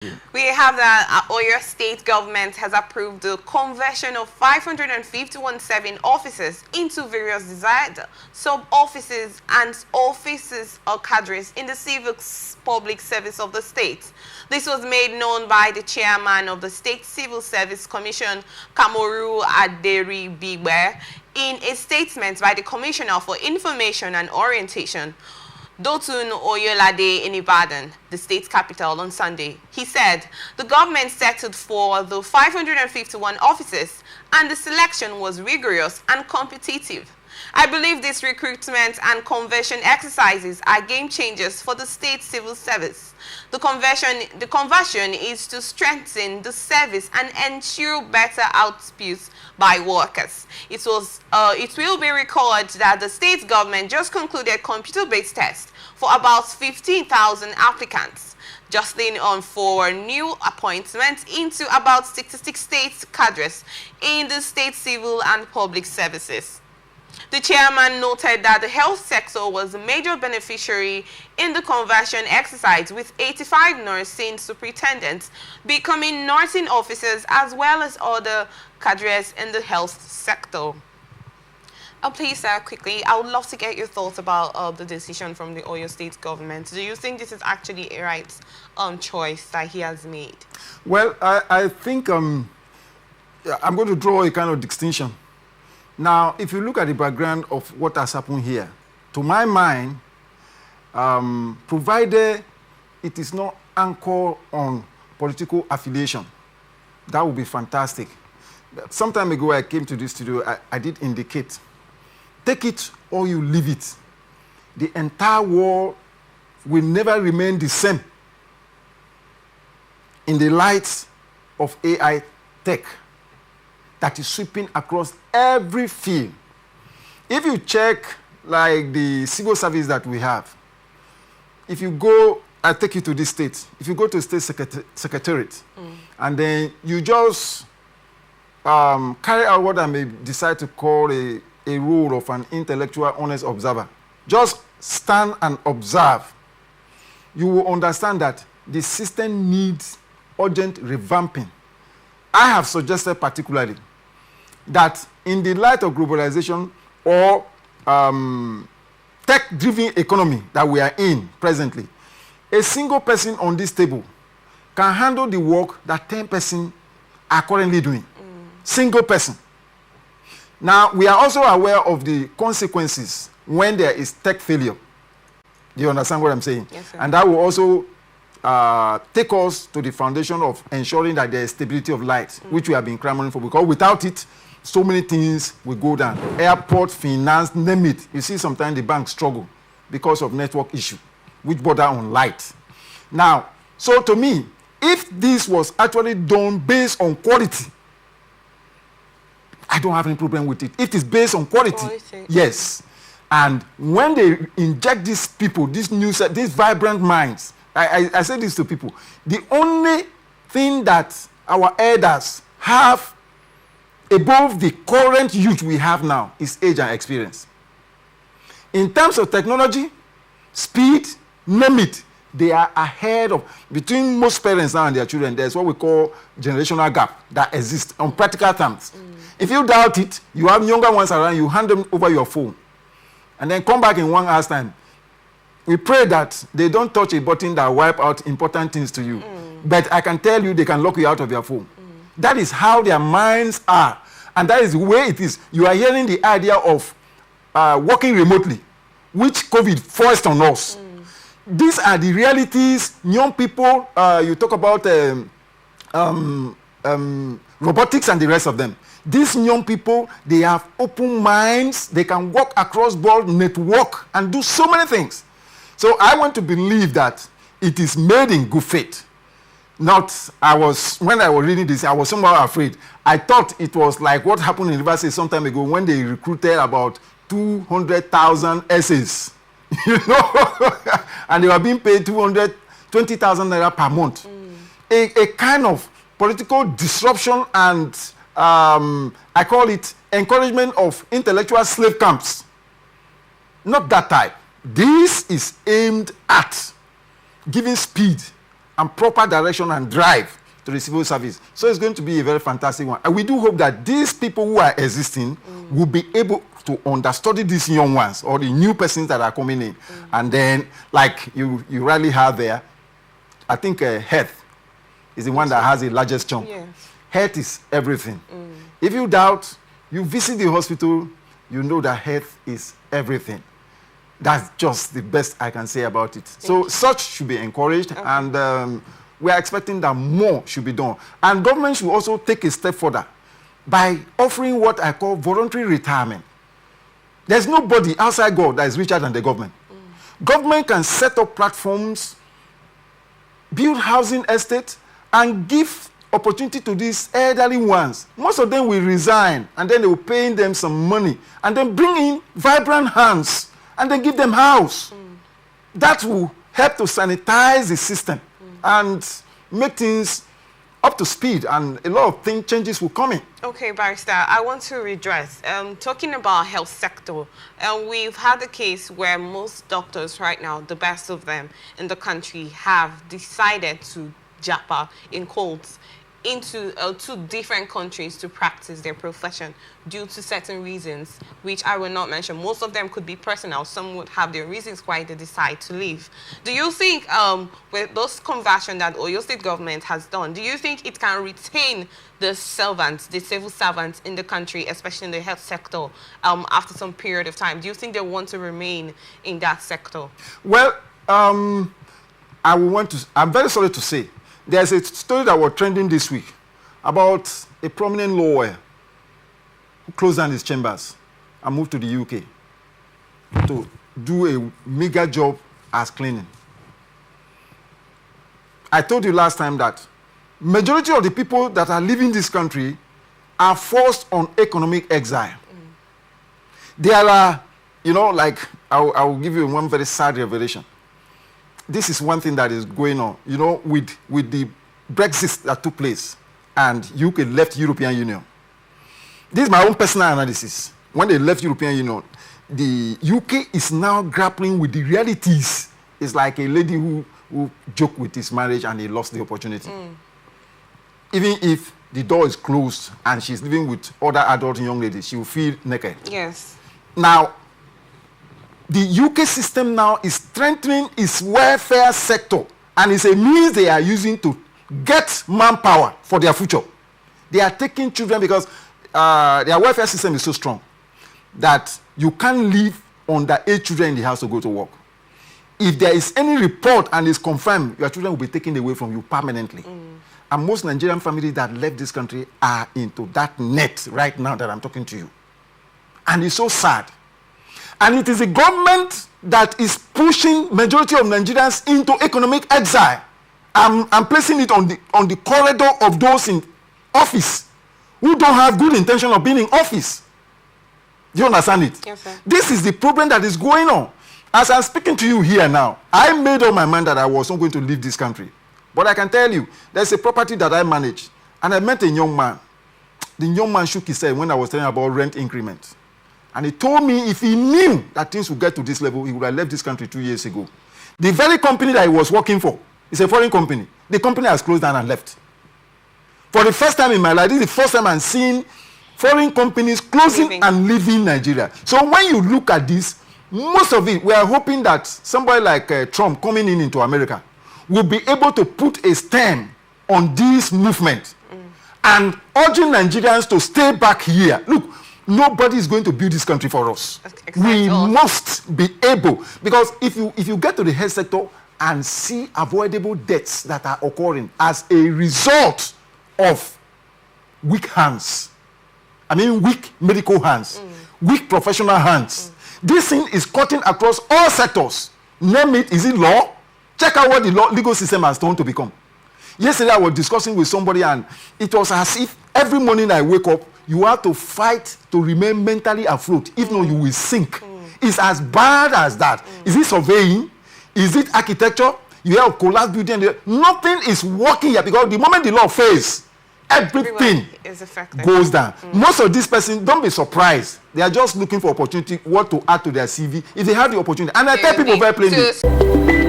We have that Oyo State Government has approved the conversion of 551 serving officers into various desired sub-offices and offices or cadres in the civil public service of the state. This was made known by the chairman of the State Civil Service Commission, Kamoru Aderibiwe, in a statement by the Commissioner for Information and Orientation, Dotun Oyolade in Ibadan, the state capital, on Sunday. He said the government settled for the 551 officers and the selection was rigorous and competitive. I believe these recruitment and conversion exercises are game changers for the state civil service. The conversion is to strengthen the service and ensure better outputs by workers. It will be recorded that the state government just concluded computer-based tests for about 15,000 applicants, jostling on for new appointments into about 66 state cadres in the state civil and public services. The chairman noted that the health sector was a major beneficiary in the conversion exercise, with 85 nursing superintendents becoming nursing officers as well as other cadres in the health sector. Please, quickly, I would love to get your thoughts about the decision from the Oyo State Government. Do you think this is actually a right choice that he has made? Well, I think I'm going to draw a kind of distinction. Now, if you look at the background of what has happened here, to my mind, provided it is not anchored on political affiliation, that would be fantastic. Some time ago, I came to this studio, I did indicate, take it or you leave it. The entire world will never remain the same in the light of AI tech that is sweeping across every field. If you check like the civil service that we have, if you go, I take you to this state, if you go to state secretariat, and then you just carry out what I may decide to call a role of an intellectual honest observer, just stand and observe, you will understand that the system needs urgent revamping. I have suggested particularly that in the light of globalization or tech-driven economy that we are in presently, a single person on this table can handle the work that 10 persons are currently doing. Single person. Now, we are also aware of the consequences when there is tech failure. Do you understand what I'm saying? Yes, sir. And that will also take us to the foundation of ensuring that there is stability of light, which we have been clamoring for, because without it, so many things will go down. Airport, finance, name it. You see sometimes the banks struggle because of network issue, which border on light. Now, so to me, if this was actually done based on quality, I don't have any problem with it. It is based on quality. Yes. And when they inject these people, these vibrant minds, I say this to people, the only thing that our elders have above the current youth we have now is age and experience. In terms of technology, speed, name it, they are ahead of, between most parents now and their children, there's what we call generational gap that exists on practical terms. If you doubt it, you have younger ones around, you hand them over your phone, and then come back in 1 hour's time. We pray that they don't touch a button that wipe out important things to you. But I can tell you, they can lock you out of your phone. That is how their minds are. And that is the way it is. You are hearing the idea of working remotely, which COVID forced on us. These are the realities. Young people, you talk about robotics and the rest of them. These young people, they have open minds. They can work across board, network, and do so many things. So I want to believe that it is made in good faith. When I was reading this, I was somehow afraid. I thought it was like what happened in River State some time ago when they recruited about 200,000 essays, and they were being paid 220,000 naira per month. A kind of political disruption and I call it encouragement of intellectual slave camps. Not that type. This is aimed at giving speed and proper direction and drive to the civil service. So it's going to be a very fantastic one. And we do hope that these people who are existing will be able to understudy these young ones or the new persons that are coming in. And then, like you rightly have there, I think health is the one that has the largest chunk. Yes. Health is everything. If you doubt, you visit the hospital, you know that health is everything. That's just the best I can say about it. So such should be encouraged, and we are expecting that more should be done. And government should also take a step further by offering what I call voluntary retirement. There's nobody outside God that is richer than the government. Government can set up platforms, build housing estates, and give opportunity to these elderly ones. Most of them will resign, and then they will pay them some money, and then bring in vibrant hands, and then give them house. That will help to sanitize the system and make things up to speed, and a lot of changes will come in. Okay, Barrister, I want to redress. Talking about health sector, we've had a case where most doctors right now, the best of them in the country, have decided to japa, in quotes, into two different countries to practice their profession due to certain reasons, which I will not mention. Most of them could be personal. Some would have their reasons why they decide to leave. Do you think with those conversion that Oyo State Government has done, do you think it can retain the servants, the civil servants in the country, especially in the health sector, after some period of time? Do you think they want to remain in that sector? Well, I'm very sorry to say, there's a story that was trending this week about a prominent lawyer who closed down his chambers and moved to the UK to do a mega job as cleaning. I told you last time that majority of the people that are leaving this country are forced on economic exile. There are, like, I will give you one very sad revelation. This is one thing that is going on, with the Brexit that took place and UK left European Union. This is my own personal analysis. When they left European Union, the UK is now grappling with the realities. It's like a lady who joked with his marriage and he lost the opportunity. Even if the door is closed and she's living with other adult young ladies, she will feel naked. Yes. Now, the UK system now is strengthening its welfare sector, and it's a means they are using to get manpower for their future. They are taking children because their welfare system is so strong that you can't leave underage children in the house to go to work. If there is any report and it's confirmed, your children will be taken away from you permanently. And most Nigerian families that left this country are into that net right now that I'm talking to you. And it's so sad. And it is the government that is pushing majority of Nigerians into economic exile. I'm placing it on the corridor of those in office who don't have good intention of being in office. Do you understand it? Yes, sir. This is the problem that is going on. As I'm speaking to you here now, I made up my mind that I was not going to leave this country. But I can tell you, there's a property that I manage, and I met a young man. The young man shook his head when I was telling about rent increment. And he told me if he knew that things would get to this level, he would have left this country 2 years ago. The very company that he was working for is a foreign company. The company has closed down and left. For the first time in my life, this is the first time I'm seeing foreign companies closing and leaving Nigeria. So when you look at this, most of it, we are hoping that somebody like Trump coming into America will be able to put a stem on this movement and urging Nigerians to stay back here. Look, nobody is going to build this country for us. We must be able, because if you get to the health sector and see avoidable deaths that are occurring as a result of weak hands, I mean weak medical hands, weak professional hands, this thing is cutting across all sectors. Name it, is it law? Check out what the legal system has turned to become. Yesterday I was discussing with somebody and it was as if every morning I wake up, you have to fight to remain mentally afloat. If not, you will sink. It's as bad as that. Is it surveying? Is it architecture? You have collapsed building. Nothing is working here because the moment the law fails, everything is goes down. Most of these persons, don't be surprised. They are just looking for opportunity, what to add to their CV. If they have the opportunity. And I tell people very plainly.